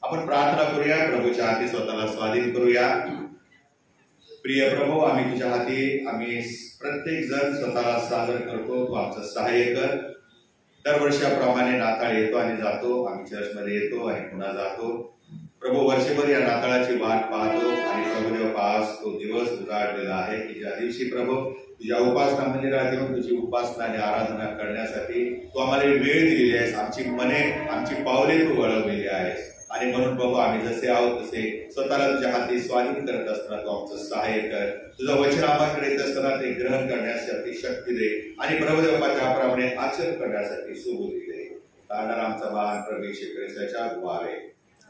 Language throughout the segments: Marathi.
आपण प्रार्थना करूया, प्रभूच्या हाती स्वतःला स्वाधीन करूया। प्रिय प्रभू, आम्ही तुझ्या हाती आम्ही प्रत्येक जण स्वतःला सादर करतो, तू आमचं सहाय्य कर। दरवर्षाप्रमाणे नाताळ येतो आणि जातो, आम्ही चर्चमध्ये येतो आणि पुन्हा जातो। प्रभू, वर्षभर या नाताळाची वाट पाहतो आणि प्रभुदेव पास तो दिवस उजाडलेला आहे की ज्या दिवशी प्रभू तुझ्या उपासना मंदिरात येऊन तुझी उपासना आणि आराधना करण्यासाठी तू आम्हाला वेळ दिलेली आहेस, आमची मने आमची पावले तू वळवलेली आहेस। आणि म्हणून प्रभू, आम्ही जसे आहोत तसे स्वतःला तुझ्या हाती स्वाधीन करत असताना तू आमचं सहाय्य कर। तुझं वचन आम्हाकडे येत असताना ते ग्रहण करण्यासाठी शक्ती दे आणि प्रभुदेवा त्याप्रमाणे आचरण करण्यासाठी सुबुद्धी दे। कारण आमचा महान प्रभू येशू ख्रिस्ताच्या द्वारे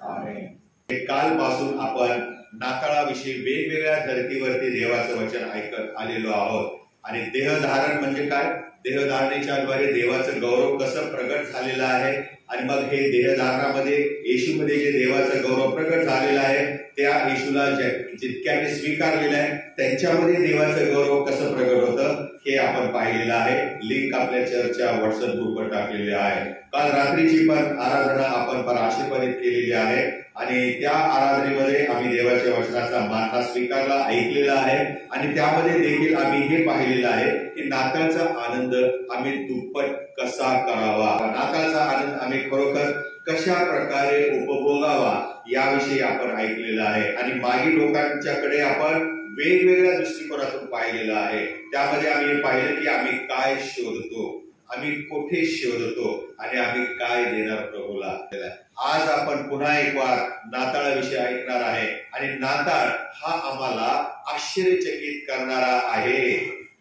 आमेन। कालपासून आपण नाताळाविषयी वेगवेगळ्या धर्तीवरती देवाचं वचन ऐकत आलेलो आहोत। आणि देहधारण म्हणजे काय, देहधारणेच्या द्वारे देवाचं गौरव कसं प्रगट झालेलं आहे आणि मग हे देहधारणामध्ये येशूमध्ये जे देवाचं गौरव प्रगट झालेलं आहे त्या येशूला जितक्याने स्वीकारलेलं आहे त्यांच्यामध्ये देवाचं गौरव कसं प्रगट होतं हे आपण पाहिलेलं आहे। लिंक आपल्या चर्चच्या व्हॉट्सअप ग्रुपवर टाकलेले आहे। काल रात्रीची पण आराधना आपण फार आशीर्वादित केलेली आहे आणि त्या आराधनेमध्ये आम्ही देवाच्या वचनाचा मानना स्वीकारला, ऐकलेला आहे आणि त्यामध्ये देखील आम्ही हे पाहिलेलं आहे की नाताळचा आनंद आम्ही दुप्पट कसा करावा, नाताळचा आनंद आम्ही खरोखर कशा प्रकारे उपभोगावा याविषयी आपण ऐकलेलं आहे। आणि मागील लोकांच्याकडे आपण वेगवेगळ्या दृष्टिकोनातून पाहिलेलं आहे। त्यामध्ये आम्ही पाहिलं की आम्ही काय शोधतो, आम्ही कुठे शोधतो आणि आम्ही काय देणार प्रभूला। आज आपण पुन्हा एक वार नाताळाविषयी ऐकणार आहे आणि नाताळ हा आम्हाला आश्चर्यचकित करणारा आहे।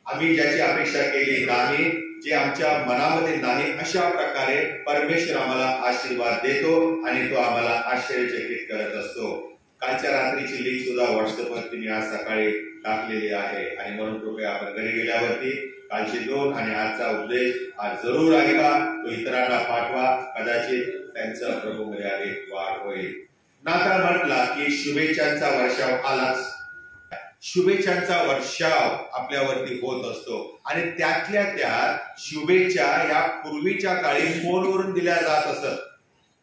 आम्ही ज्याची अपेक्षा केली नाही, जे आमच्या मनामध्ये नाही, अशा प्रकारे परमेश्वर आम्हाला आशीर्वाद देतो आणि तो आम्हाला आश्चर्यचकित करत असतो। कालच्या रात्रीची लिंक सुद्धा व्हॉट्सअपवरती मी आज सकाळी टाकलेली आहे आणि म्हणून कृपया आपण घरी गेल्यावरती कालचे 2 आणि आजचा उपदेश आज जरूर ऐका, तो इतरांना पाठवा, कदाचित त्यांचं प्रभूमध्ये अधिक वाढ होईल। नाताळ म्हटला की शुभेच्छांचा वर्षाव आलाच, शुभेच्छांचा वर्षाव आपल्यावरती होत असतो आणि त्यातल्या त्यात शुभेच्छा या पूर्वीच्या काळी फोनवरून दिल्या जात असत,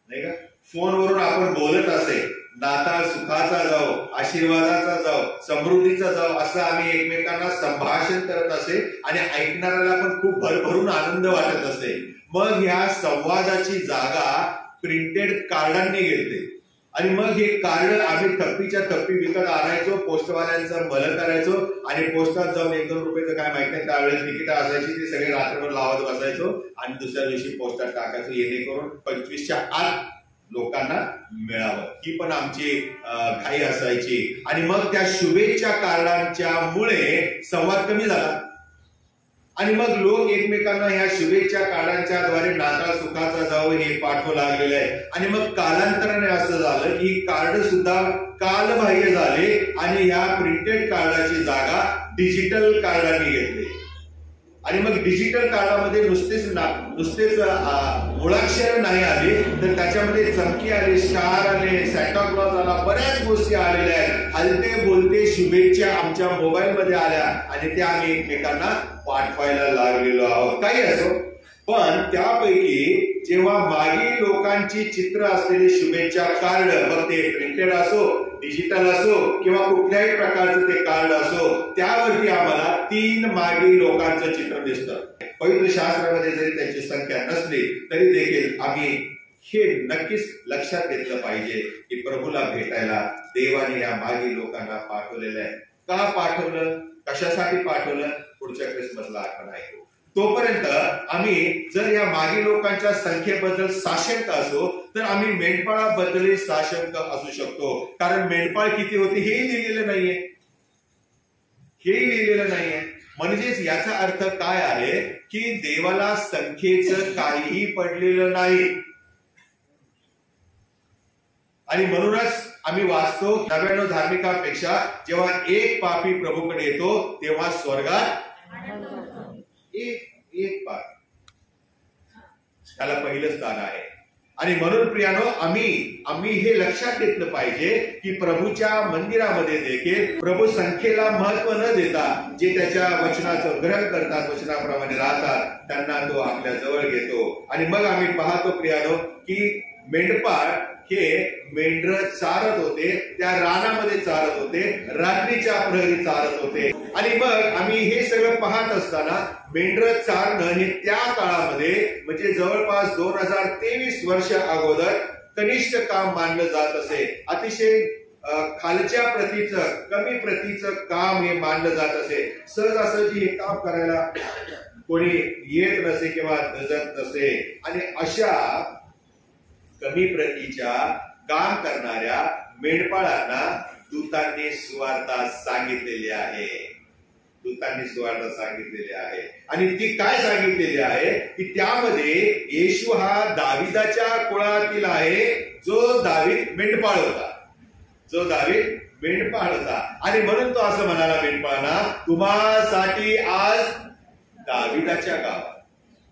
नाही का? फोनवरून आपण बोलत असे, नाताळ सुखाचा जाओ, आशीर्वादाचा जाओ, समृद्धीचा जाओ असं आम्ही एकमेकांना संभाषण करत असे आणि ऐकणाऱ्याला पण खूप भरभरून आनंद वाटत असे। मग ह्या संवादाची जागा प्रिंटेड कार्डांनी घेतली आणि मग हे कार्ड आम्ही थप्पीच्या थप्पी विकत आणायचो, पोस्टवाल्यांचं भलं करायचो आणि पोस्टात जाऊन 1-2 रुपयाचं काय माहिती नाही त्यावेळेस तिकीट असायची, ती सगळे रात्रभर लावत बसायचो आणि दुसऱ्या दिवशी पोस्टात टाकायचो, येणेकरून 25च्या आत लोकांना मिळावं। ही पण आमची घाई असायची आणि मग त्या शुभेच्छा कार्डांच्या मुळे संवाद कमी झाला आणि मग लोक एकमेकांना ह्या शुभेच्छा कार्डांच्या द्वारे नाताळ सुखाचा जावो हे पाठवू लागलेलं आहे। आणि मग कालांतराने असं झालं की कार्ड सुद्धा कालबाह्य झाले आणि ह्या प्रिंटेड कार्डाची जागा डिजिटल कार्डांनी घेतली आणि मग डिजिटल कार्डामध्ये नुसतेच मुळाक्षर नाही आले तर त्याच्यामध्ये चमकी आले, स्टार आले, सॅन्टा क्लॉज आला, बऱ्याच गोष्टी आलेल्या आहेत। हलते बोलते शुभेच्छा आमच्या मोबाईलमध्ये आल्या आणि त्या आम्ही एकमेकांना पाठवायला लागलेलो आहोत। काही असो, पण त्यापैकी जेव्हा मागील लोकांची चित्र असलेले शुभेच्छा कार्ड, मग ते प्रिंटेड असो, डिजिटल असो किंवा कुठल्याही प्रकारचं ते कार्ड असो, त्यावरती आम्हाला 3 मागील लोकांचं चित्र दिसतं। पवित्र शास्त्रामध्ये जरी त्यांची संख्या नसली तरी देखील आम्ही हे नक्कीच लक्षात घेतलं पाहिजे की प्रभूला भेटायला देवाने या मागील लोकांना पाठवलेलं आहे। का पाठवलं, कशासाठी पाठवलं, पुढच्या ख्रिसमसला आपण ऐकू। तोपर्यंत आम्ही जर या मागील लोकांच्या संख्येबद्दल साशंक असो तर आम्ही मेंढपाळाबद्दल साशंक असू शकतो, कारण मेंढपाळ किती होते हेही लिहिलेलं नाहीये, म्हणजेच याचा अर्थ काय आहे की देवाला संख्येचं काहीही पडलेलं नाही आणि म्हणूनच आम्ही वाचतो 99 धार्मिकांपेक्षा जेव्हा एक पापी प्रभूकडे येतो तेव्हा स्वर्गात एक पापी, त्याला पहिलं स्थान आहे। आणि म्हणून प्रियानो, आम्ही हे लक्षात घेतलं पाहिजे की प्रभूच्या मंदिरामध्ये देखील प्रभू संख्येला महत्व न देता जे त्याच्या वचनाचं ग्रहण करतात, वचनाप्रमाणे राहतात, त्यांना तो आपल्या जवळ घेतो। आणि मग आम्ही पाहतो प्रियानो की मेंढपाळ हे मेंढर चारत होते, त्या रानामध्ये चारत होते, रात्रीच्या प्रहरी चारत होते. आणि मग आम्ही हे सगळं पाहत असताना मेंढर चारणं हे त्या काळामध्ये म्हणजे जवळपास 2023 वर्ष अगोदर कनिष्ठ काम मानलं जात असे. अतिशय खालच्या प्रतीचं, कमी प्रतीचं काम हे मानलं जात असे. सहजासहजी हे काम करायला कोणी येत नसे किंवा जमत नसे. आणि अशा कमी प्रतीच्या काम करणाऱ्या मेंढपाळांना दूतांनी सुवार्ता सांगितलेली आहे. दूतांनी सुवार्ता सांगितलेली आहे. आणि ती काय सांगितलेली आहे की त्यामध्ये येशू हा दाविदाच्या कुळातील आहे, जो दावीद मेंढपाळ होता. जो दावीद मेंढपाळ होता. आणि म्हणून तो असं म्हणाला मेंढपाळांना, तुम्हासाठी आज दाविदाच्या गावात.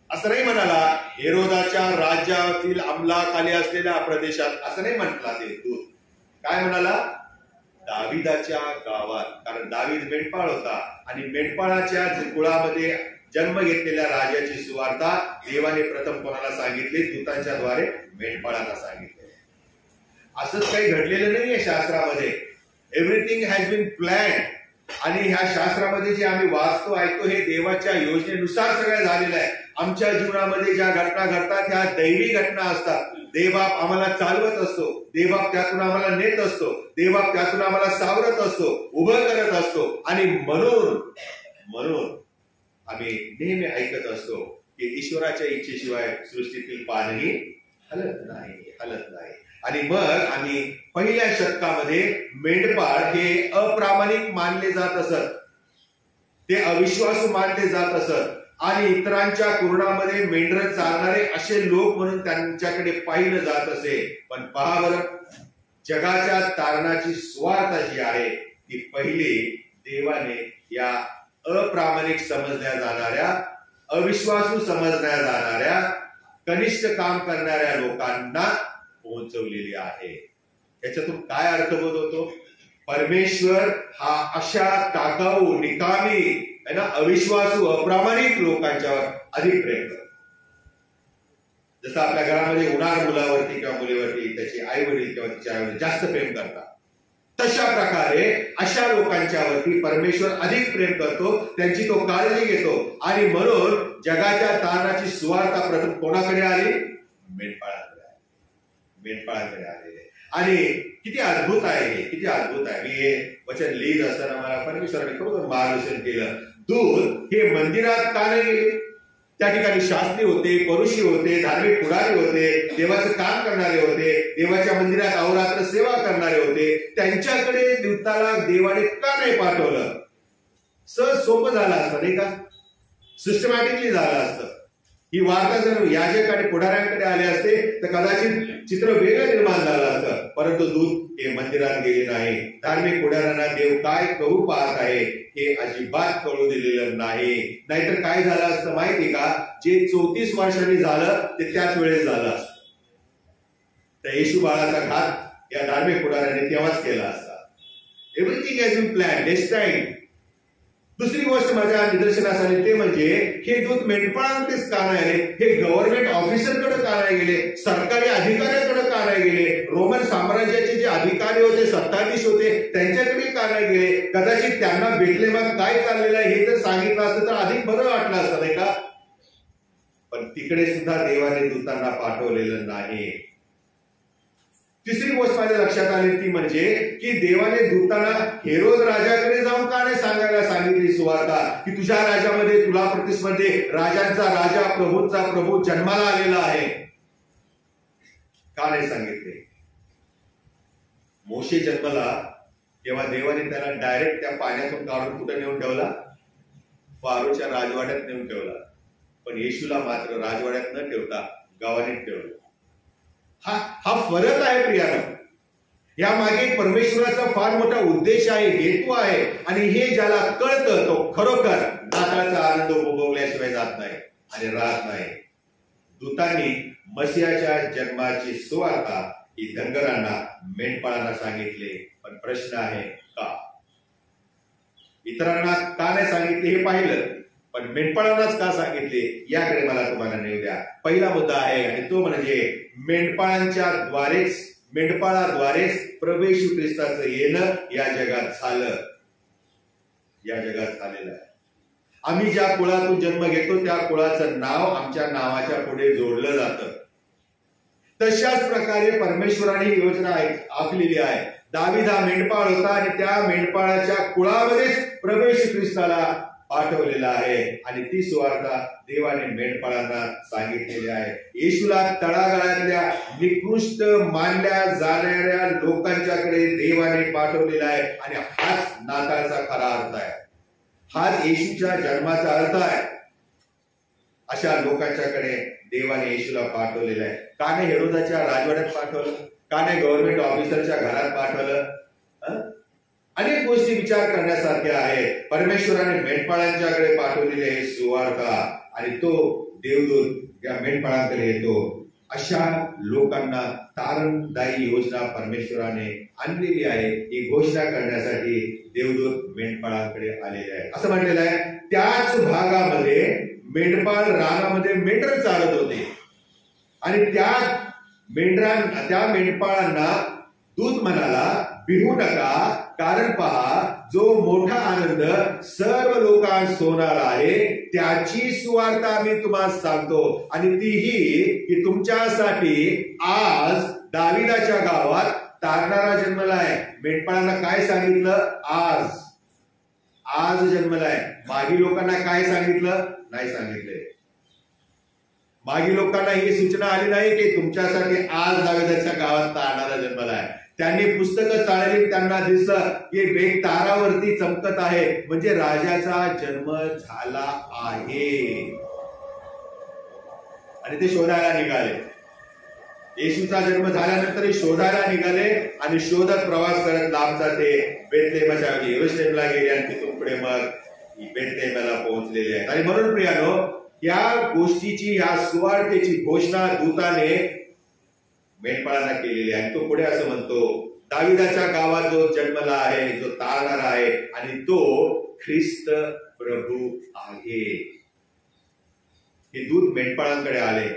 असं नाही म्हणाला हेरोदाच्या राज्यातील अंमलाखाली असलेल्या प्रदेशात, असं नाही म्हटला ते दूत. काय म्हणाला? दाविदाच्या गावात. कारण दावीद मेंढपाळ होता आणि मेंढपाळाच्या कुळामध्ये जन्म घेतलेल्या राजाची सुवार्ता देवाने प्रथम कोणाला सांगितली? दूतांच्या द्वारे मेंढपाळांना सांगितले. असंच काही घडलेलं नाहीये शास्त्रामध्ये. Everything has been planned. आणि ह्या शास्त्रामध्ये जे आम्ही वाचतो ऐकतो हे देवाच्या योजनेनुसार सगळं झालेलं आहे. आमच्या जीवनामध्ये ज्या घटना घडतात ह्या दैवी घटना असतात. देवबाप आम्हाला चालवत असतो, देवबाप त्यातून आम्हाला नेत असतो, देवबाप त्यातून आम्हाला सावरत असतो, उभं करत असतो. आणि म्हणून आम्ही नेहमी ऐकत असतो की ईश्वराच्या इच्छेशिवाय सृष्टीतील पानही हलत नाही. आणि मग आम्ही पहिल्या शतकामध्ये मेंढपाळ हे अप्रामाणिक मानले जात असत, ते अविश्वासू मानले जात असत आणि इतरांच्या कुरणामध्ये मेंढर चालणारे असे लोक म्हणून त्यांच्याकडे पाहिलं जात असे. पण पहा बरं, जगाच्या तारणाची सुवार्ता जी आहे ती पहिली देवाने या अप्रामाणिक समजल्या जाणाऱ्या, अविश्वासू समजल्या जाणाऱ्या, कनिष्ठ काम करणाऱ्या लोकांना पोहोचवलेली आहे. याच्यातून काय अर्थबोध होतो? परमेश्वर हा अशा टाकाऊ, निकामी, है ना, अविश्वासू, अप्रामाणिक लोकांच्यावर अधिक प्रेम करतो. जसं आपल्या घरामध्ये होणार मुलावरती किंवा मुलीवरती त्याची आई वडील किंवा तिच्या आई वडील जास्त प्रेम करतात, तशा प्रकारे अशा लोकांच्यावरती परमेश्वर अधिक प्रेम करतो, त्यांची तो काळजी घेतो. आणि म्हणून जगाच्या तारणाची सुवार्ता प्रथम कोणाकडे आली? मेंढपाळाकडे आलेले. आणि किती अद्भुत आहे हे, किती अद्भुत आहे. मी हे वचन लिहित असताना मला परमेश्वराने खरोखर मार्गदर्शन केलं. दूत हे मंदिरात का नाही गेले? त्या ठिकाणी शास्त्री होते, परुषी होते, धार्मिक पुढारी होते, देवाचं काम करणारे होते, देवाच्या मंदिरात अहोरात्र सेवा करणारे होते. त्यांच्याकडे दूताला देवाने का नाही पाठवलं? सहज सोपं झालं असतं नाही का? सिस्टमॅटिकली झालं असतं. ही वार्ता जर याजक आणि पुढाऱ्यांकडे आले असते तर कदाचित चित्र वेगळं निर्माण झालं असतं. परंतु दूत हे मंदिरात गेले नाही. धार्मिक पुढाऱ्यांना देव काय करू पाहत आहे हे अजिबात कळू दिलेलं नाही. नाहीतर काय झालं असतं माहिती का? जे 34 वर्षांनी झालं ते त्याच वेळेस झालं असतं. त्या येशू बाळाचा घात या धार्मिक पुढाऱ्यांनी तेव्हाच केला असता. Everything has been planned, destined. दुसरी गोष्ट माझ्या निदर्शनास आली ते म्हणजे हे दूत मेंढपाळांकडेच का नाही आले? हे गव्हर्नमेंट ऑफिसरकडे का नाही गेले? सरकारी अधिकाऱ्याकडे का नाही गेले? रोमन साम्राज्याचे जे अधिकारी होते, सत्ताधीश होते, त्यांच्याकडे का नाही गेले? कदाचित त्यांना बेथलेहमात काय चाललेलं आहे हे जर सांगितलं असतं तर अधिक बरं वाटलं असतं नाही का? पण तिकडे सुद्धा देवाने दूतांना पाठवलेलं नाही. तिसरी गोष्ट माझ्या लक्षात आली ती म्हणजे की देवाने दूतांना हेरोद राजाकडे जाऊन का नाही सांगायला सांगितली सुवार्ता की तुझ्या राज्यामध्ये, तुला प्रतिस्पर्धे, राजांचा राजा, प्रभूंचा प्रभू जन्माला आलेला आहे? का नाही सांगितले? मोशे जन्मला तेव्हा देवाने त्याला डायरेक्ट त्या पाण्यातून काढून कुठे नेऊन ठेवला? फारोच्या राजवाड्यात नेऊन ठेवला. पण येशूला मात्र राजवाड्यात न ठेवता गावाने ठेवलं. हा फरक आहे प्रियानो. या मागे परमेश्वराचा फार मोठा उद्देश आहे, हेतू आहे. आणि हे ज्याला कळतं तो खरोखर नाताळचा आनंद उपभोगल्याशिवाय जात नाही आणि राहत नाही. दूतांनी मसीहाच्या जन्माची सुवार्ता ही धनगरांना, मेंढपाळांना सांगितले. पण प्रश्न आहे का? इतरांना का नाही सांगितले हे पाहिलं. पण मेंढपाळांनाच का सांगितले याकडे मला तुम्हाला नेऊ द्या. पहिला मुद्दा आहे आणि तो म्हणजे मेंढपाळाद्वारेच प्रभू येशू ख्रिस्ताचं येणं या जगात झालं, या जगात झालेलं आहे. आम्ही ज्या कुळातून जन्म घेतो त्या कुळाचं नाव आमच्या नावाच्या पुढे जोडलं जातं. तशाच प्रकारे परमेश्वराने योजना आखलेली आहे. दावीद हा मेंढपाळ होता आणि त्या मेंढपाळाच्या कुळामध्येच प्रभू येशू ख्रिस्ताला पाठवलेला आहे आणि ती सुवार्ता देवाने मेंढपाळांना सांगितलेली आहे. येशूला तळागाळातल्या निकृष्ट मानल्या जाणाऱ्या लोकांच्याकडे देवाने पाठवलेला आहे आणि हाच नाताळचा खरा अर्थ आहे. हाच येशूच्या जन्माचा अर्थ आहे. अशा लोकांच्याकडे देवाने येशूला पाठवलेलं आहे. का नाही हेरोदाच्या राजवाड्यात पाठवलं, का नाही गव्हर्नमेंट ऑफिसरच्या घरात पाठवलं? अनेक गोष्टी विचार करण्यासारख्या आहेत. परमेश्वराने मेंढपाळांच्याकडे पाठवलेली आहे सुवार्ता आणि तो देवदूत या मेंढपाळांकडे येतो. अशा लोकांना तारणदायी योजना परमेश्वराने आणलेली आहे. ही घोषणा करण्यासाठी देवदूत मेंढपाळांकडे आलेले आहे. असं म्हटलेलं आहे, त्याच भागामध्ये मेंढपाळ रानामध्ये मेंढर चालत होते आणि त्या मेंढपाळांना दूत म्हणाला, भिवू नका, कारण पहा जो मोठा आनंद सर्व लोकांस होणार आहे त्याची सुवार्ता मी तुम्हाला सांगतो आणि तीही की तुमच्यासाठी आज दाविदाच्या गावात तारणारा जन्मलाय. मेंढपाळांना काय सांगितलं? आज जन्मलाय. मागी लोकांना काय सांगितलं? नाही सांगितले. मागी लोकांना ही सूचना आली नाही की तुमच्यासाठी आज दाविदाच्या गावात तारणारा जन्मलाय. त्यांनी पुस्तकं चाळली, त्यांना दिसलं की वेग तारावरती चमकत आहे, म्हणजे राजाचा जन्म झाला आहे आणि ते शोधायला निघाले. येशूचा जन्म झाल्यानंतर शोधायला निघाले आणि शोधत प्रवास करत लांबचा ते बेथलेहमच्या यरूशलेमला गेले आणि तिथून पुढे मग बेथलेहमला पोहोचलेले आहेत. आणि म्हणून प्रियानो, या गोष्टीची, या सुवार्तेची घोषणा दूताने मेंढपाळांना केलेली आहे. तो पुढे असं म्हणतो, दाविदाच्या गावात जो जन्मला आहे, जो तारणारा आहे आणि तो ख्रिस्त प्रभू आहे. हे दूत मेंढपाळांकडे आले.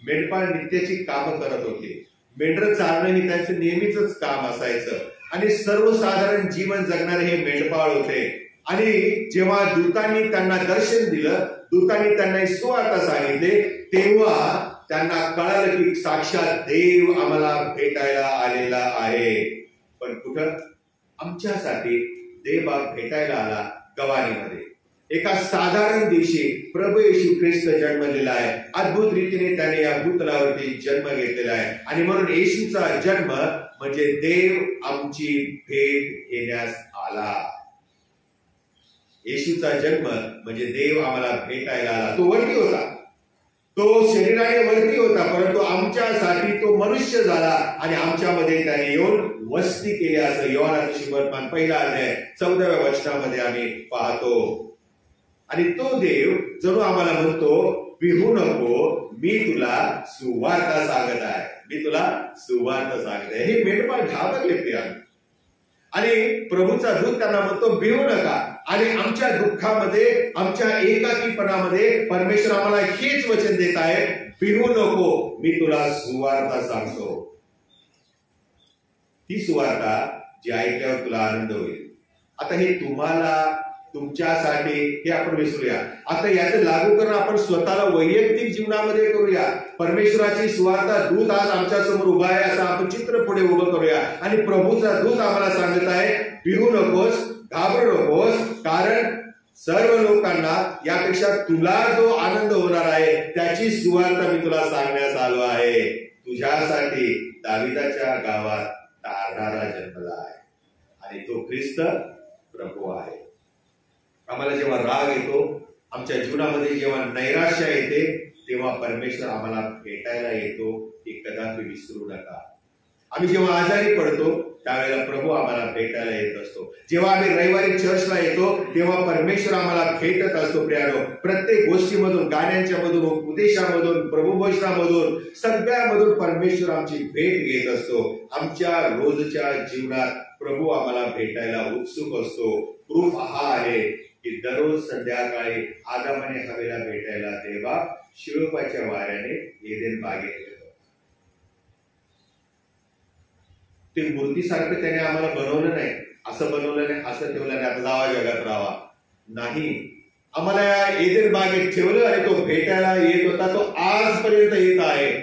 मेंढपाळ नित्याची कामं करत होते. मेंढर चारणं हे त्यांचं नेहमीच काम असायचं आणि सर्वसाधारण जीवन जगणारे हे मेंढपाळ होते. आणि जेव्हा दूतांनी त्यांना दर्शन दिलं, दूतांनी त्यांना सुवार्ता सांगितले, तेव्हा त्यांना कळालं की साक्षात देव आम्हाला भेटायला आलेला आहे. पण कुठं? आमच्यासाठी देव भेटायला आला गवानीमध्ये. एका साधारण दिवशी प्रभू येशू ख्रिस्त जन्मलेला आहे. अद्भुत रीतीने त्याने या भूतलावरती जन्म घेतलेला आहे आणि म्हणून येशूचा जन्म म्हणजे देव आमची भेट घेण्यास आला. येशूचा जन्म म्हणजे देव आम्हाला भेटायला आला. तो वरती होता, तो शरीराने वरती होता, परंतु आमच्यासाठी तो मनुष्य झाला आणि आमच्यामध्ये त्याने येऊन वस्ती केली, असं योहानाचे सुवर्तमान 1 अध्याय 14व्या वचनामध्ये आम्ही पाहतो. आणि तो देव जणू आम्हाला म्हणतो, भिवू नको, मी तुला सुवार्ता सांगत आहे, मी तुला सुवार्ता सांगत आहे. हे मेंढपाळ घाबरले प्रिया आणि प्रभूचा दूत त्यांना म्हणतो, भिवू नका. आणि आमच्या दुःखामध्ये, आमच्या एकाकीपणामध्ये परमेश्वर आम्हाला हेच वचन देत आहे, भिवू नको, मी तुला सुवार्ता सांगतो. ती सुवार्ता जी ऐकल्यावर तुला आनंद होईल. आता हे तुम्हाला, तुमच्यासाठी हे आपण विसरूया. आता याचं लागू करून आपण स्वतःला वैयक्तिक जीवनामध्ये करूया. परमेश्वराची सुवार्ता दूत आज आमच्या समोर उभा आहे असं आपण चित्र पुढे उभं करूया आणि प्रभूचा दूत आम्हाला सांगत आहे, भिवू नकोस, घाबरू नकोस, कारण सर्व लोकांना यापेक्षा तुला जो आनंद होणार आहे त्याची सुवार्ता मी तुला सांगण्यास आलो आहे. तुझ्यासाठी दाविदाच्या गावात तारणारा जन्मला आहे आणि तो ख्रिस्त प्रभू आहे. आम्हाला जेव्हा राग येतो, आमच्या जीवनामध्ये जेव्हा नैराश्य येते, तेव्हा परमेश्वर आम्हाला भेटायला येतो, हे कदापि विसरू नका. आम्ही जेव्हा आजारी पडतो त्यावेळेला प्रभू आम्हाला भेटायला येत असतो. जेव्हा आम्ही रविवारी चर्चला येतो तेव्हा परमेश्वर आम्हाला भेटत असतो. प्रियानो, प्रत्येक गोष्टीमधून, गाण्यांच्या मधून, उपदेशामधून, प्रभुवचनामधून, सगळ्यामधून परमेश्वर आमची भेट घेत असतो. आमच्या रोजच्या जीवनात प्रभू आम्हाला भेटायला उत्सुक असतो. प्रूफ हा आहे की दररोज संध्याकाळी आदामाने हवेला भेटायला देवा शिळोपाच्या वाऱ्याने एदेन बागेत गेलो. ते मूर्तीसारखं त्याने आम्हाला बनवलं नाही, असं बनवलं नाही, असं ठेवलं नाही, आता जावा जगात राहावा नाही. आम्हाला एदेन बागेत ठेवलं आणि तो भेटायला येत होता. तो आजपर्यंत येत आहे.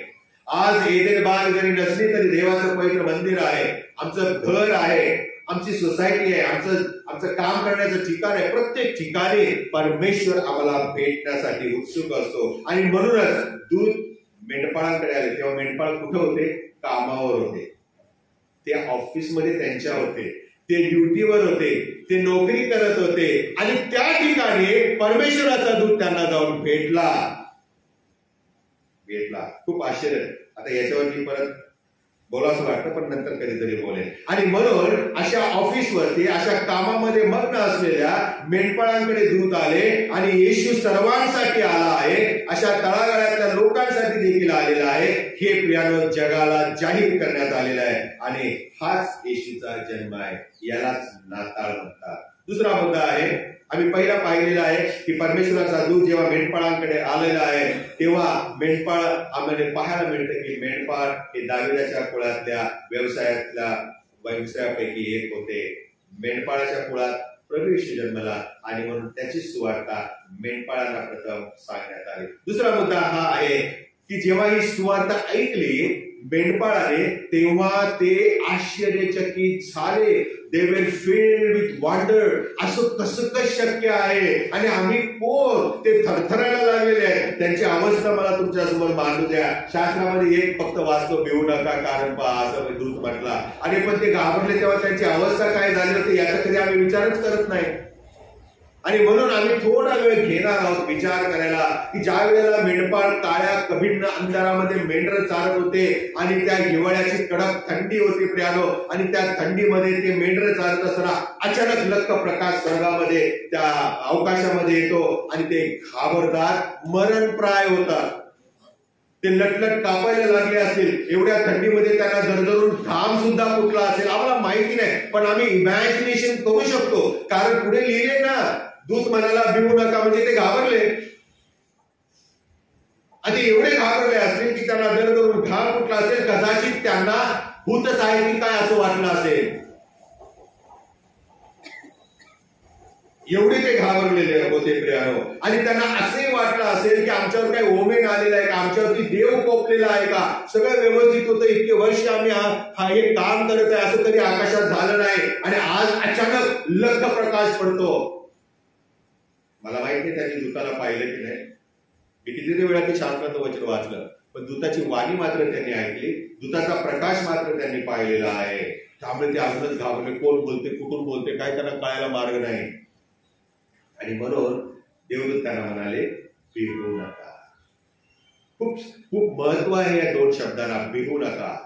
आज एदेन बाग जरी नसली तरी देवाचं पवित्र मंदिर आहे, आमचं घर आहे, आमची सोसायटी आहे, आमचं काम करण्याचं ठिकाण आहे. प्रत्येक ठिकाणी परमेश्वर आम्हाला भेटण्यासाठी उत्सुक असतो. आणि म्हणूनच दूत मेंढपाळांकडे आले तेव्हा मेंढपाळ कुठे होते? कामावर होते. ते ऑफिसमध्ये त्यांच्या होते, ते ड्युटीवर होते, ते नोकरी करत होते. आणि त्या ठिकाणी परमेश्वराचा दूत त्यांना जाऊन भेटला. खूप आश्चर्य. आता याच्यावरती परत बोलावंसं वाटतं, पण नंतर कधीतरी बोलेल. आणि म्हणून अशा ऑफिसवरती, अशा कामामध्ये मग्न असलेल्या मेंढपाळांकडे दूत आले आणि येशू सर्वांसाठी आला आहे, अशा तळागाळातल्या लोकांसाठी देखील आलेला आहे, हे प्रियानो जगाला जाहीर करण्यात आलेलं आहे. आणि हाच येशूचा जन्म आहे, यालाच नाताळ म्हणतात. दुसरा मुद्दा आहे, आम्ही पहिला पाहिलेला आहे की परमेश्वराचा दूत जेव्हा मेंढपाळांकडे आलेला आहे तेव्हा मेंढपाळ आम्हाला पाहायला मिळतं की मेंढपाळ हे दाविदाच्या कुळातल्या व्यवसायापैकी एक होते. मेंढपाळाच्या कुळात प्रभू येशू जन्मला आणि म्हणून त्याची सुवार्ता मेंढपाळांना प्रथम सांगण्यात आली. दुसरा मुद्दा हा आहे की जेव्हा ही सुवार्ता ऐकली मेंढपाळाने तेव्हा ते आश्चर्यचकित झाले. दे वर फिल्ड विथ वंडर. असं कसं काय शक्य आहे आणि आम्ही कोण? ते थरथरायला लागलेले आहेत. त्यांची अवस्था मला तुमच्या समोर मांडू द्या. शास्त्रामध्ये एक फक्त वाचतो, भिवू नका कारण पहा असं दूत म्हटला. आणि पण ते घाबरले तेव्हा त्यांची अवस्था काय झाली होती याचा कधी आम्ही विचारच करत नाही. आणि म्हणून आम्ही थोडा वेळ घेणार आहोत विचार करायला की ज्या वेळेला मेंढपाळ काळ्या कभिन्न अंधारामध्ये मेंढर चारत होते आणि त्या हिवाळ्याची कडक थंडी होती प्रियानो, आणि त्या थंडीमध्ये ते मेंढर चारत असताना अचानक लख्ख प्रकाश स्वर्गामध्ये त्या अवकाशामध्ये येतो आणि ते घाबरतात, मरणप्राय होतात. ते लटलट कापायला लागले असतील. एवढ्या थंडीमध्ये त्यांना दरदरून घाम सुद्धा फुटला असेल. आम्हाला माहिती नाही, पण आम्ही इमॅजिनेशन करू शकतो, कारण पुढे लिहिले ना, दूत म्हणाला भिवू नका, म्हणजे ते घाबरले. आणि एवढे घाबरले असतील की त्यांना दरदरून घाम फुटला असेल. कदाचित त्यांना भूतच आहे की काय असं वाटलं असेल. एवढे ते घाबरलेले होते प्रियानो. आणि त्यांना असे वाटलं असेल की आमच्यावर काही ओमेन आलेला आहे का, आमच्यावरती देव कोपलेला आहे का, सगळं व्यवस्थित होतं, इतके वर्ष आम्ही हे काम करत आहे, असं कधी आकाशात झालं नाही आणि आज अचानक लख्ख प्रकाश पडतो. मला माहित नाही त्यांनी दूताला पाहिलं की नाही. मी किती वेळा ते शास्त्राचं वचन वाचलं, पण दूताची वाणी मात्र त्यांनी ऐकली, दूताचा प्रकाश मात्र त्यांनी पाहिलेला आहे. त्यामुळे ते अजूनच घाबरले. कोण बोलते, कुठून बोलते, काय त्यांना कळायला मार्ग नाही. आणि म्हणून देवदूत त्यांना म्हणाले भिवू नका. खूप खूप महत्व आहे या दोन शब्दांना, भिवू नका.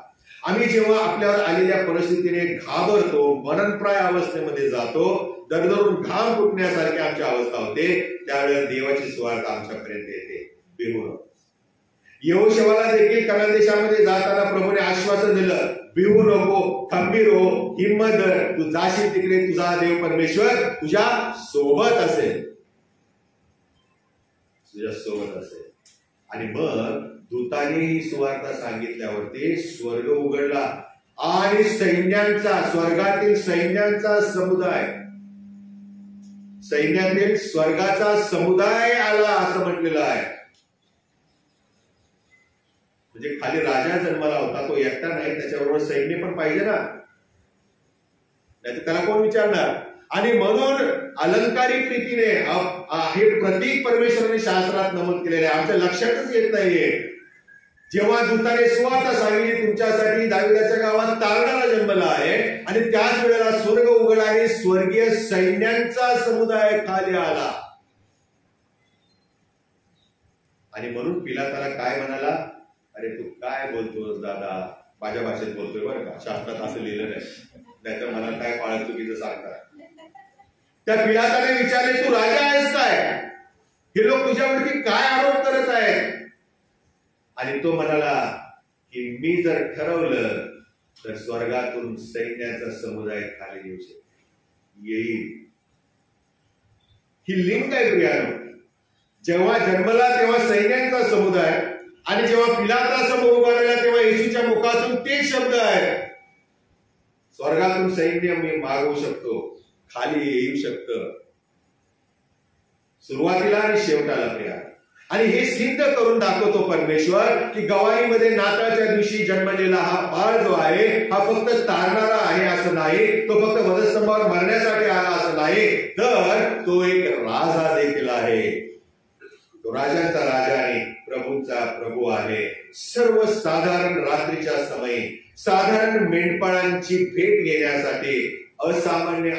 आम्ही जेव्हा आपल्यावर आलेल्या परिस्थितीने घाबरतो, मरणप्राय अवस्थेमध्ये जातो, दरदरून घाम फुटण्यासारखी आमची अवस्था होते, त्यावेळेला देवाची सुवार्ता आमच्यापर्यंत येते. भिवू नका. यहोशूआला देखील कनान देशामध्ये जाताना प्रभूने आश्वासन दिलं, भिवू नको, खंबीर हो, हिम्मत धर, तू जाशील तिकडे तुझा देव परमेश्वर तुझ्या सोबत असेल, तुझ्या सोबत असेल. आणि मग दूताने ही सुवार्ता सांगितल्यावरती स्वर्ग उघडला आणि सैन्यांचा, स्वर्गातील सैन्यांचा समुदाय, सैन्यातील स्वर्गाचा समुदाय आला असं म्हटलेलं आहे. म्हणजे खाली राजा जन्माला होता, तो एकटा नाही, त्याच्याबरोबर सैन्य पण पाहिजे ना, नाही त्याला कोण विचारणार. आणि म्हणून अलंकारिक रीतीने हे प्रतीक परमेश्वराने शास्त्रात नमूद केलेले आहे. आमच्या लक्षातच येत नाहीये. जेव्हा दूताने सुवार्ता सांगितली तुमच्यासाठी दाविदाच्या गावात तारणारा जन्मला आहे, आणि त्याच वेळेला स्वर्ग उघडला आणि स्वर्गीय सैन्यांचा समुदाय खाली आला. आणि म्हणून पिलाताला काय म्हणाला, अरे तू काय बोलतोस दादा, माझ्या भाषेत बोलतोय बरं का, शास्त्रात असं लिहिलं नाही, नाहीतर मला काय पाळ चुकीचं सांगतात. त्या पिलाताने विचारले, तू राजा आहेस काय, हे लोक तुझ्यावरती काय आरोप करत आहेत. आणि तो म्हणाला की मी जर ठरवलं तर स्वर्गातून सैन्याचा समुदाय खाली येईल. ही लिंक आहे प्रियानो. जेव्हा जन्मला तेव्हा सैन्यांचा समुदाय, आणि जेव्हा पिलातासमोर उभा राहिला तेव्हा येशूच्या मुखातून तेच शब्द आहेत, स्वर्गातून सैन्य मी मागवू शकतो, खाली येऊ शकतं, सुरुवातीला आणि शेवटाला प्रिया. आणि हे सिद्ध करून दाखवतो परमेश्वर की गवाहीमध्ये नाताळच्या दिवशी जन्मलेला हा बाळ जो आहे हा फक्त तारणारा आहे असं नाही, तो फक्त वधस्तंभावर मरण्यासाठी आला असं नाही, तर तो एक राजा देखील आहे. तो राजांचा राजा आणि प्रभूंचा प्रभू आहे. सर्वसाधारण रात्रीच्या समयी साधारण मेंढपाळांची भेट घेण्यासाठी असामान्य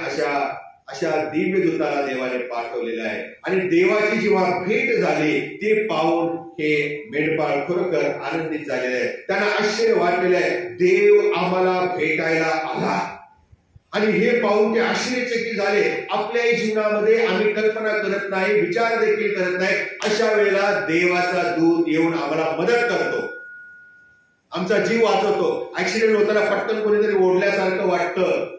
अशा दिव्य दूताला देवाने पाठवलेलं आहे. आणि देवाची जेव्हा भेट झाली ते पाहून हे मेंढपाळ खरोखर आनंदित झालेले आहे. त्यांना आश्चर्य वाटलेलं आहे, देव आम्हाला भेटायला आला. आणि हे पाहून ते आश्चर्यचकित झाले. आपल्याही जीवनामध्ये आम्ही कल्पना करत नाही, विचार देखील करत नाही, अशा वेळेला देवाचा दूत येऊन आम्हाला मदत करतो, आमचा जीव वाचवतो. ऍक्सिडेंट होताना पटकन कोणीतरी ओढल्यासारखं वाटतं,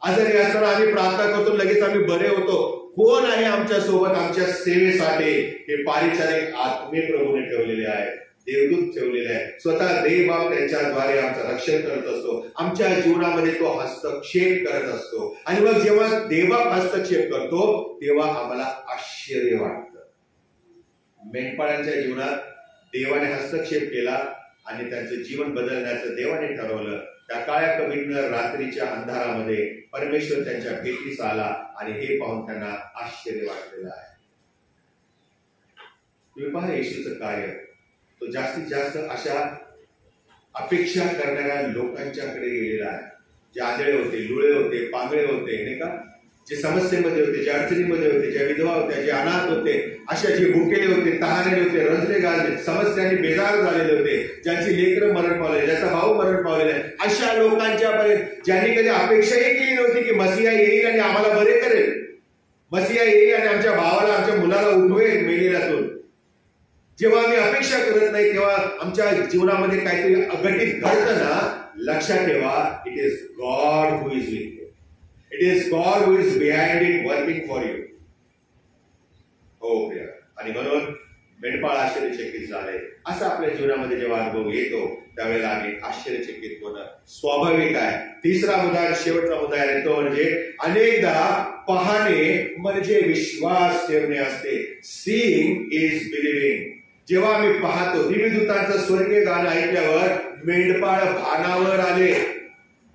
आजारी असताना आम्ही प्रार्थना करतो, लगेच आम्ही बरे होतो. कोण आहे आमच्या सोबत आमच्या सेवेसाठी? हे पारिचारिक आत्मे प्रभूने ठेवलेले आहे, देवदूत ठेवलेले आहे. स्वतः देवबाप त्यांच्याद्वारे आमचं रक्षण करत असतो, आमच्या जीवनामध्ये तो हस्तक्षेप करत असतो. आणि मग जेव्हा देवबाप हस्तक्षेप करतो तेव्हा आम्हाला आश्चर्य वाटतं. मेंढपाळांच्या जीवनात देवाने हस्तक्षेप केला आणि त्यांचं जीवन बदलण्याचं देवाने ठरवलं. त्या काळ्या कमीनं रात्रीच्या अंधारामध्ये परमेश्वर त्यांच्या भेटीस आला आणि हे पाहून त्यांना आश्चर्य वाटलेलं आहे. तुम्ही पहा येशूचं कार्य, तो जास्तीत जास्त अशा अपेक्षा करणाऱ्या लोकांच्याकडे गेलेला आहे, जे आंधळे होते, लुळे होते, पांगळे होते, नाही का, जे समस्येमध्ये होते, जे अडचणीमध्ये होते, ज्या विधवा होत्या, जे अनाथ होते, अशा जे भुकेले होते, तहानलेले होते, रंजले गाजले, समस्यांनी बेजार झालेले होते, ज्यांची लेकरं मरण पावले, ज्याचा भाऊ मरण पावलेला आहे, अशा लोकांच्या पर्यंत ज्यांनी कधी अपेक्षाही केली नव्हती की मसिया येईल आणि आम्हाला बरे करेल, मसिया येईल आणि आमच्या भावाला, आमच्या मुलाला उठवेल मेलेल्यातून. जेव्हा आम्ही अपेक्षा करत नाही तेव्हा आमच्या जीवनामध्ये काहीतरी अघटित घडतं ना, लक्षात ठेवा, it is God who is with you. It is God who is behind it working for you. हो प्रिय. आणि म्हणून मेंढपाळ आश्चर्यचकित झाले. असं आपल्या जीवनामध्ये जेव्हा अनुभव येतो त्यावेळेला आम्ही आश्चर्यचकित होणं स्वाभाविक आहे. तिसरा मुद्दा, शेवटचा मुद्दा आहे तो म्हणजे अनेकदा पाहणे म्हणजे विश्वास ठेवणे असते. Seeing is believing. जेव्हा आम्ही पाहतो, दिव्यदूतांचं स्वर्गीय गाणं ऐकल्यावर मेंढपाळ भानावर आले.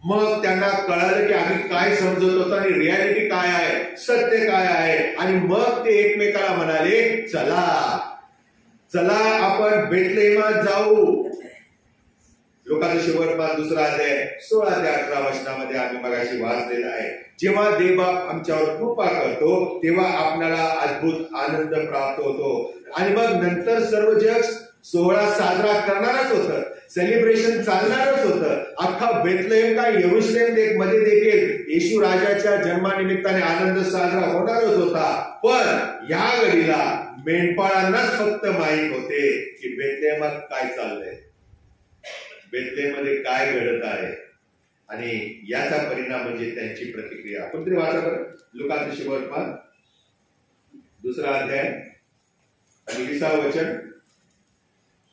मग त्यांना कळालं की आम्ही काय समजत होतो आणि रियालिटी काय आहे, सत्य काय आहे. आणि मग ते एकमेकाला म्हणाले, चला चला आपण बेथलेहमात जाऊ. लोकांचा शुभवर्तमान 2 अध्याय 16 ते 18 वचनामध्ये आम्ही मगाशी वाचलेला आहे. जेव्हा देवबाप आमच्यावर कृपा करतो तेव्हा आपल्याला अद्भुत आनंद प्राप्त होतो. आणि मग नंतर सर्व जग सोहळा साजरा करणारच होतं, सेलिब्रेशन चालणारच होतं. अख्खा बेथलेहेम का यरुशलेम मध्ये देखील येशू राजाच्या जन्मानिमित्ताने आनंद साजरा होणारच होता. पण या घडीला मेंढपाळांनाच फक्त माहीत होते की बेथलेहेमात काय चाललंय, बेथलेहेममध्ये काय घडत आहे. आणि याचा परिणाम म्हणजे त्यांची प्रतिक्रिया. कोणतरी वाचा बरं, लुकाचं शुभवर्तमान 2 अध्याय आणि 20 वचन.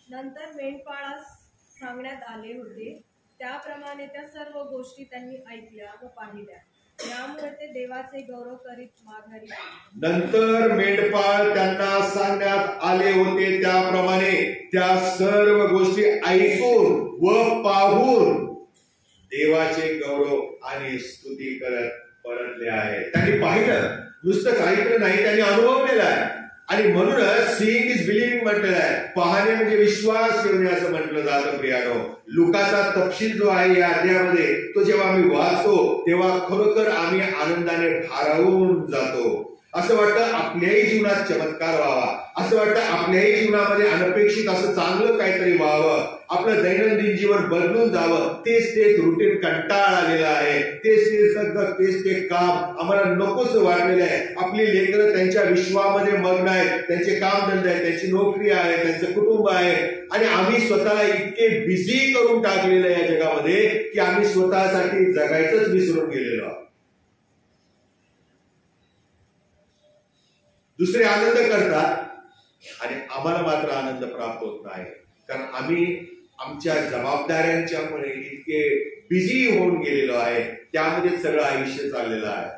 नंतर मेंढपाळास सांगण्यात आले होते त्याप्रमाणे त्या सर्व गोष्टी त्यांनी ऐकल्या व पाहिल्या. यामुळे ते देवाचे गौरव करीत माघारी आले. नंतर मेंढपाळ त्यांना सांगण्यात आले होते त्याप्रमाणे त्या सर्व गोष्टी ऐकून व पाहून देवाचे गौरव आणि स्तुती करत परतले आहेत. त्यांनी पाहिलं, नुसतंच ऐकलं नाही, त्यांनी अनुभवलेलं आहे. आणि म्हणूनच सीइंग इज बिलिव्हिंग म्हटलेलं आहे. पाहणे म्हणजे विश्वास ठेवणे असं म्हटलं जातं प्रियानो. लुकाचा तपशील जो आहे या अध्यायामध्ये तो जेव्हा आम्ही वाचतो तेव्हा खरोखर आम्ही आनंदाने भारावून जातो. असं वाटतं आपल्याही जीवनात चमत्कार व्हावा, असं वाटतं आपल्याही जीवनामध्ये अनपेक्षित असं चांगलं काहीतरी व्हावं, आपलं दैनंदिन जीवन बदलून जावं. तेच रुटीन कंटाळ आलेला आहे, तेच ते काम आम्हाला नकोस वाटलेलं आहे. आपली लेकरं त्यांच्या विश्वामध्ये मग्न आहेत, त्यांचे काम धंदे आहेत, त्यांची नोकरी आहे, त्यांचं कुटुंब आहे. आणि आम्ही स्वतःला इतके बिझी करून टाकलेलं आहे या जगामध्ये की आम्ही स्वतःसाठी जगायचंच विसरून गेलेलो आहोत. दुसरे आनंद करतात आणि आम्हाला मात्र आनंद प्राप्त होत नाही, कारण आम्ही आमच्या जबाबदाऱ्यांच्यामुळे इतके बिझी होऊन गेलेलो आहे, त्यामध्ये सगळं आयुष्य चाललेलं आहे.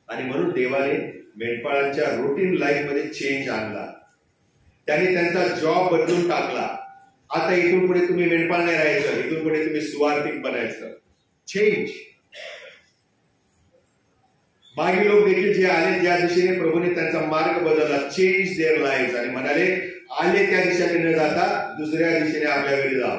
आणि म्हणून देवाने मेंढपाळांच्या रुटीन लाईफ मध्ये चेंज आणला. त्याने त्यांचा जॉब बदलून टाकला. आता इथून पुढे तुम्ही मेंढपाळ नाही राहायचं, इथून पुढे तुम्ही सुवार्तिक बनायचं. चेंज. मागे लोक देखील जे आले ज्या दिशेने प्रभूने त्यांचा मार्ग बदलला, चेंज देअर लाईफ, आणि म्हणाले आले त्या दिशेने न जाता दुसऱ्या दिशेने आपल्या घरी जा.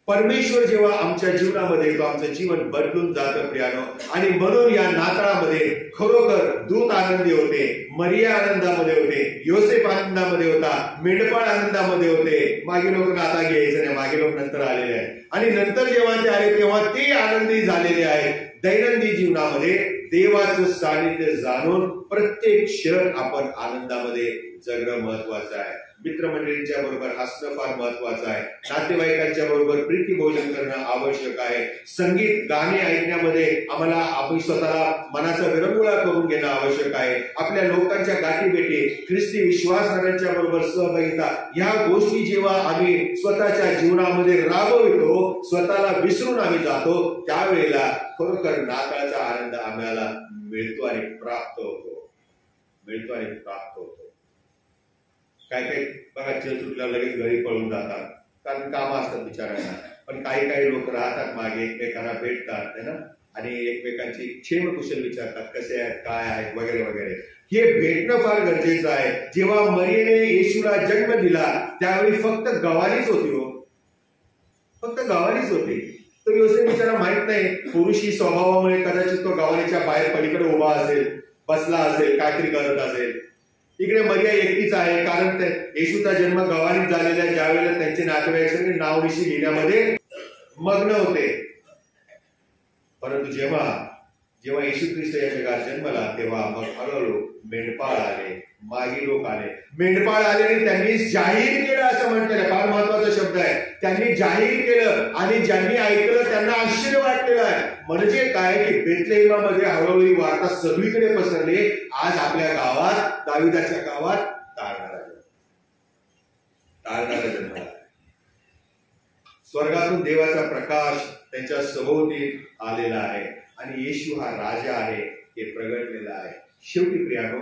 परमेश्वर जेव्हा आमच्या जीवनामध्ये येतो, आमचं जीवन बदलून जातं प्रियानो. आणि म्हणून या नाताळामध्ये खरोखर दूत आनंदी होते, मरिया आनंदामध्ये होते, योसेफ आनंदामध्ये होता, मेंढपाळ आनंदामध्ये होते. मागे लोक आता घ्यायचं नाही, मागे लोक नंतर आलेले आहेत. आणि नंतर जेव्हा ते आले तेव्हा ते आनंदी झालेले आहेत. दैनंदिन जीवनामध्ये देवाचं सानिध्य जाणून प्रत्येक क्षण आपण आनंदामध्ये जगणं महत्वाचं आहे. मित्रमंडळींच्या बरोबर हसणं फार महत्वाचं आहे. नातेवाईकांच्या बरोबर प्रीती भोजन करणं आवश्यक आहे. संगीत गाणे ऐकण्यामध्ये आम्हाला आपण स्वतःला मनाचा विरंगुळा करून घेणं आवश्यक आहे. आपल्या लोकांच्या गाठीभेटी, ख्रिस्ती विश्वासणाऱ्यांच्या बरोबर सहभागिता, ह्या गोष्टी जेव्हा आम्ही स्वतःच्या जीवनामध्ये राबवितो, स्वतःला विसरून आम्ही जातो, त्यावेळेला खरोखर नाताळाचा आनंद आम्हाला मिळतो आणि प्राप्त होतो. काय काय बघा, चिर सुटल्यावर लगेच घरी पळून जातात, कारण कामं असतात बिचारांना. पण काही लोक राहतात मागे, एकमेकांना भेटतात है ना, आणि एकमेकांची क्षेमकुशल विचारतात, कसे आहेत, काय आहेत, वगैरे वगैरे. हे भेटणं फार गरजेचं आहे. जेव्हा मरियेने येशूला जन्म दिला त्यावेळी फक्त गवारीच होती हो, फक्त गवारीच होती. तो योसेफ बिचारा माहित नाही, पुरुषी स्वभावामुळे कदाचित तो गवारीच्या बाहेर पलीकडे उभा असेल, बसला असेल, काहीतरी करत असेल. इकडे मरिया एकटीच आहे, कारण येशूचा जन्म गवारीत झालेला आहे, ज्यावेळेला त्यांचे नातेवाईक सगळे नावनिशी लिहिण्यामध्ये मग्न होते. परंतु जेव्हा येशू ख्रिस्त या जगात जन्मला, तेव्हा मग हळूहळू मेंढपाळ आले, मागी लोक आले. मेंढपाळ आले आणि त्यांनी जाहीर केलं, असं म्हटलेलं फार महत्वाचा शब्द आहे. त्यांनी जाहीर केलं आणि ज्यांनी ऐकलं त्यांना आश्चर्य वाटलेलं आहे. म्हणजे काय की बेथलेहेमामध्ये हळूहळू ही वार्ता सगळीकडे पसरली. आज आपल्या गावात, दाविदाच्या गावात तारणारा जन्मला. स्वर्गातून देवाचा प्रकाश त्यांच्या सभोवती आलेला आहे आणि येशू हा राजा आहे हे प्रगटलेलं आहे. शेवटी प्रियानो,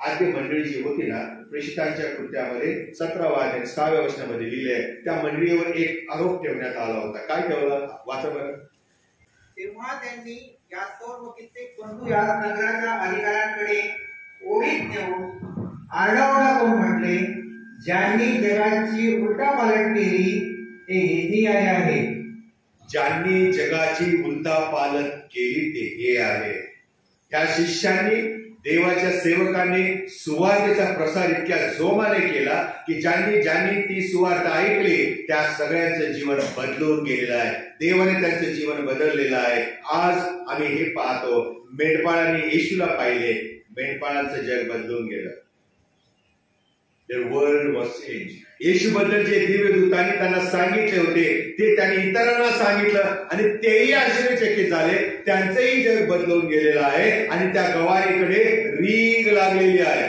आद्य मंडळी जी होती ना, प्रेषितांच्या कृत्यामध्ये 17व्या अध्याय 6व्या वचनामध्ये लिहिले, त्या मंडळीवर एक आरोप ठेवण्यात आला होता. काय ठेवला, वाचा बरं. तेव्हा त्यांनी यासोन व कित्येक बंधू या नगराच्या अधिकाऱ्यांकडे ओढीत नेऊन आरडाओरडा करून म्हटले, ज्यांनी जगाची उलटापालट केली ते हेही आहे. ज्यांनी जगाची उलटापालट केली ते हे आहे. त्या शिष्यांनी, देवाच्या सेवकांनी सुवार्तेचा प्रसार इतक्या जोमाने केला की ज्यांनी ती सुवार्थ ऐकली त्या सगळ्यांचं जीवन बदलून गेलेलं आहे. देवाने त्यांचं जीवन बदललेलं आहे. आज आम्ही हे पाहतो, मेंढपाळांनी येशूला पाहिले, मेंढपाळांचं जग बदलून गेलं. The world was changed. येशू बद्दल जे दिव्य दूतांनी त्यांना सांगितले होते ते त्यांनी इतरांना सांगितलं आणि तेही आश्चर्यचकित झाले. त्यांचंही जग बदलून गेलेलं आहे आणि त्या गवारीकडे रीग लागलेली आहे.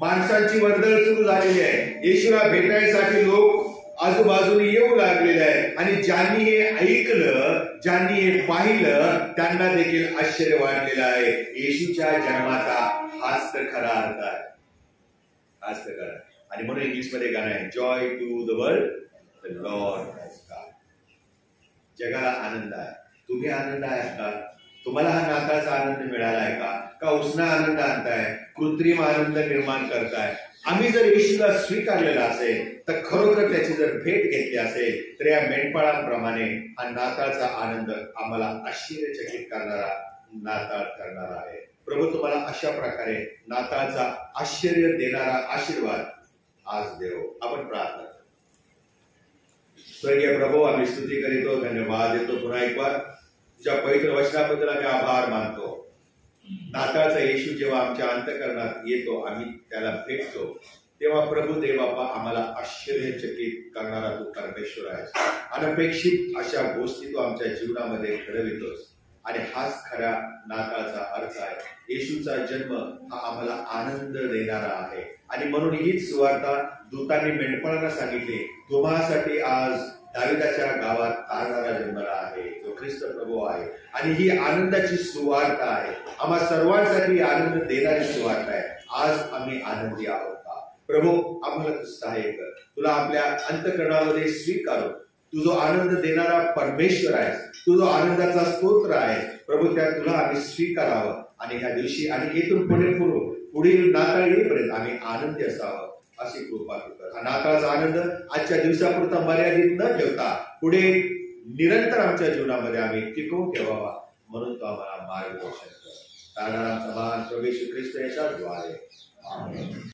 माणसांची वर्दळ सुरू झालेली आहे. येशूला भेटायसाठी लोक आजूबाजूने येऊ लागलेले आहेत आणि ज्यांनी हे ऐकलं, ज्यांनी हे पाहिलं, त्यांना देखील आश्चर्य वाटलेलं आहे. येशूच्या जन्माचा हाच तर खरा अर्थ आहे. आणि म्हणून इंग्लिश मध्ये गाणं आहे, joy to the world, the Lord has come. जगाला आनंद आहे. तुम्ही आनंद आहे का? तुम्हाला हा नाताळाचा आनंद मिळाला आहे का उसना आनंद आणताय, कृत्रिम आनंद निर्माण करताय? आम्ही जर येशूला स्वीकारलेला असेल तर खरोखर त्याची जर भेट घेतली असेल तर या मेंढपाळांप्रमाणे हा नाताळचा आनंद आम्हाला आश्चर्यचकित करणारा नाताळ करणारा आहे. प्रभू तुम्हाला अशा प्रकारे नाताळचा आश्चर्य देणारा आशीर्वाद आज देव. आपण प्रार्थना करतो. स्वर्गीय प्रभू, आम्ही स्तुती करीतो, धन्यवाद देतो पुन्हा एक बार तुझ्या पवित्र वचनाबद्दल आम्ही आभार मानतो. नाताळचा येशू जेव्हा आमच्या अंतःकरणात येतो, आम्ही त्याला भेटतो, तेव्हा प्रभू देव बाप्पा आम्हाला आश्चर्यचकित करणारा तू परमेश्वर आहेस. अनपेक्षित अशा गोष्टी तू आमच्या जीवनामध्ये घडवितोस. आणि हाच खऱ्या नाताळचा अर्थ आहे. येशूचा जन्म हा आम्हाला आनंद देणारा आहे. आणि म्हणून हीच सुवार्ता दूतांनी मेंढपाळांना सांगितली, तुम्हासाठी आज दाविदाच्या गावात तारणारा जन्मला आहे, जो ख्रिस्त प्रभू आहे. आणि ही आनंदाची सुवार्ता आहे, आम्हा सर्वांसाठी आनंद देणारी सुवार्ता आहे. आज आम्ही आनंदी आहोत का? प्रभू आम्हाला तू सहाय्य कर. तुला आपल्या अंतःकरणामध्ये स्वीकारू. तू जो आनंद देणारा परमेश्वर आहेस, तू जो आनंदाचा स्तोत्र आहे प्रभू, त्या तुला आम्ही स्वीकारावं. आणि ह्या दिवशी आणि इथून पुढील नाताळ येईपर्यंत आम्ही आनंदी असावं अशी कृपा तू कर. हा नाताळाचा आनंद आजच्या दिवसापुरता मर्यादित न ठेवता पुढे निरंतर आमच्या जीवनामध्ये आम्ही टिकवून ठेवावा, म्हणून तो आम्हाला मार्गदर्शन कर. कारण आमचा महान प्रभू येशू ख्रिस्त याच्या द्वारे. आमेन.